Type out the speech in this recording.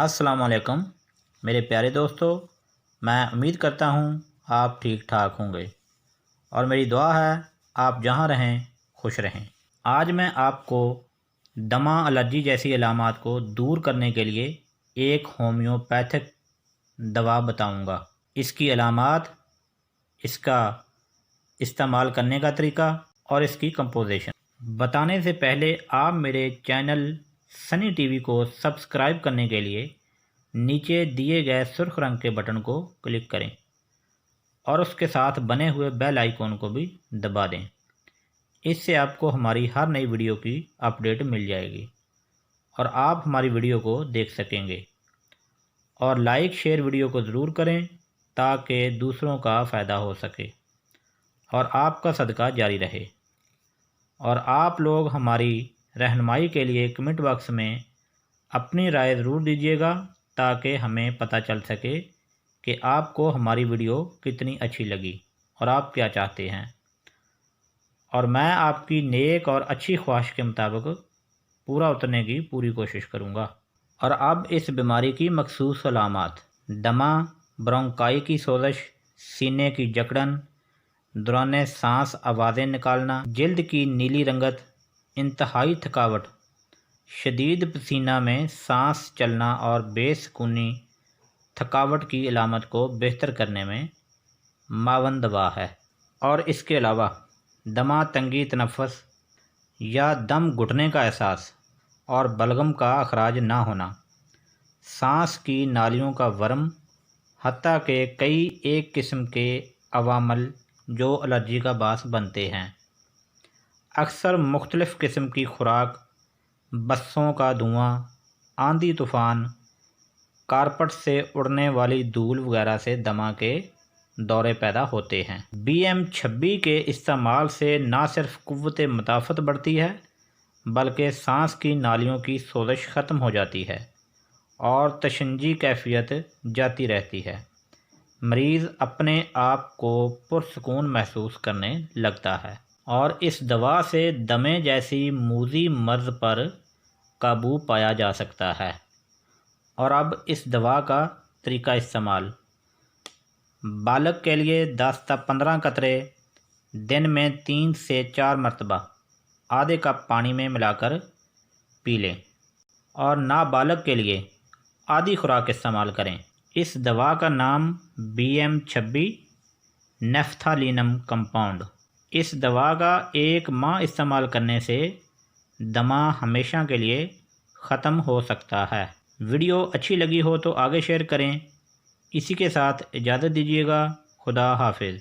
अस्सलाम वालेकुम मेरे प्यारे दोस्तों, मैं उम्मीद करता हूँ आप ठीक ठाक होंगे और मेरी दुआ है आप जहाँ रहें खुश रहें। आज मैं आपको दमा एलर्जी जैसी अलामात को दूर करने के लिए एक होम्योपैथिक दवा बताऊंगा। इसकी अलामात, इसका इस्तेमाल करने का तरीका और इसकी कंपोजिशन बताने से पहले आप मेरे चैनल सनी टीवी को सब्सक्राइब करने के लिए नीचे दिए गए सुर्ख रंग के बटन को क्लिक करें और उसके साथ बने हुए बेल आइकॉन को भी दबा दें। इससे आपको हमारी हर नई वीडियो की अपडेट मिल जाएगी और आप हमारी वीडियो को देख सकेंगे। और लाइक शेयर वीडियो को ज़रूर करें ताकि दूसरों का फ़ायदा हो सके और आपका सदका जारी रहे। और आप लोग हमारी रहनुमाई के लिए कमेंट बॉक्स में अपनी राय ज़रूर दीजिएगा ताकि हमें पता चल सके कि आपको हमारी वीडियो कितनी अच्छी लगी और आप क्या चाहते हैं, और मैं आपकी नेक और अच्छी ख्वाहिश के मुताबिक पूरा उतरने की पूरी कोशिश करूंगा। और अब इस बीमारी की मखसूस अलामात: दमा, ब्रोंकाई की सोजश, सीने की जकड़न, दौरान सांस आवाज़ें निकालना, जल्द की नीली रंगत, इंतहाई थकावट, शदीद पसीना में सांस चलना और बेसुकूनी थकावट की अलामत को बेहतर करने में मावन दवा है। और इसके अलावा दमा, तंगी तनफ़्फ़ुस या दम घुटने का एहसास और बलगम का अखराज ना होना, सांस की नालियों का वर्म, हत्ता के कई एक किस्म के अवामल जो एलर्जी का बास बनते हैं। अक्सर मुख्तलिफ़ किस्म की खुराक, बसों का धुआं, आंधी तूफ़ान, कारपेट से उड़ने वाली धूल वगैरह से दमा के दौरे पैदा होते हैं। BM-26 के इस्तेमाल से ना सिर्फ कुव्वत मुदाफ़त बढ़ती है बल्कि सांस की नालियों की सोजश ख़त्म हो जाती है और तशंजी कैफियत जाती रहती है। मरीज़ अपने आप को पुरसकून महसूस करने लगता है और इस दवा से दमे जैसी मूज़ी मर्ज़ पर काबू पाया जा सकता है। और अब इस दवा का तरीका इस्तेमाल: बालक के लिए 10 से 15 कतरे दिन में 3 से 4 मरतबा आधे कप पानी में मिलाकर पी लें, और नाबालग के लिए आधी खुराक इस्तेमाल करें। इस दवा का नाम BM-26 नेफ्थालीनम कंपाउंड। इस दवा का 1 माह इस्तेमाल करने से दमा हमेशा के लिए ख़त्म हो सकता है। वीडियो अच्छी लगी हो तो आगे शेयर करें। इसी के साथ इजाज़त दीजिएगा। खुदा हाफिज़।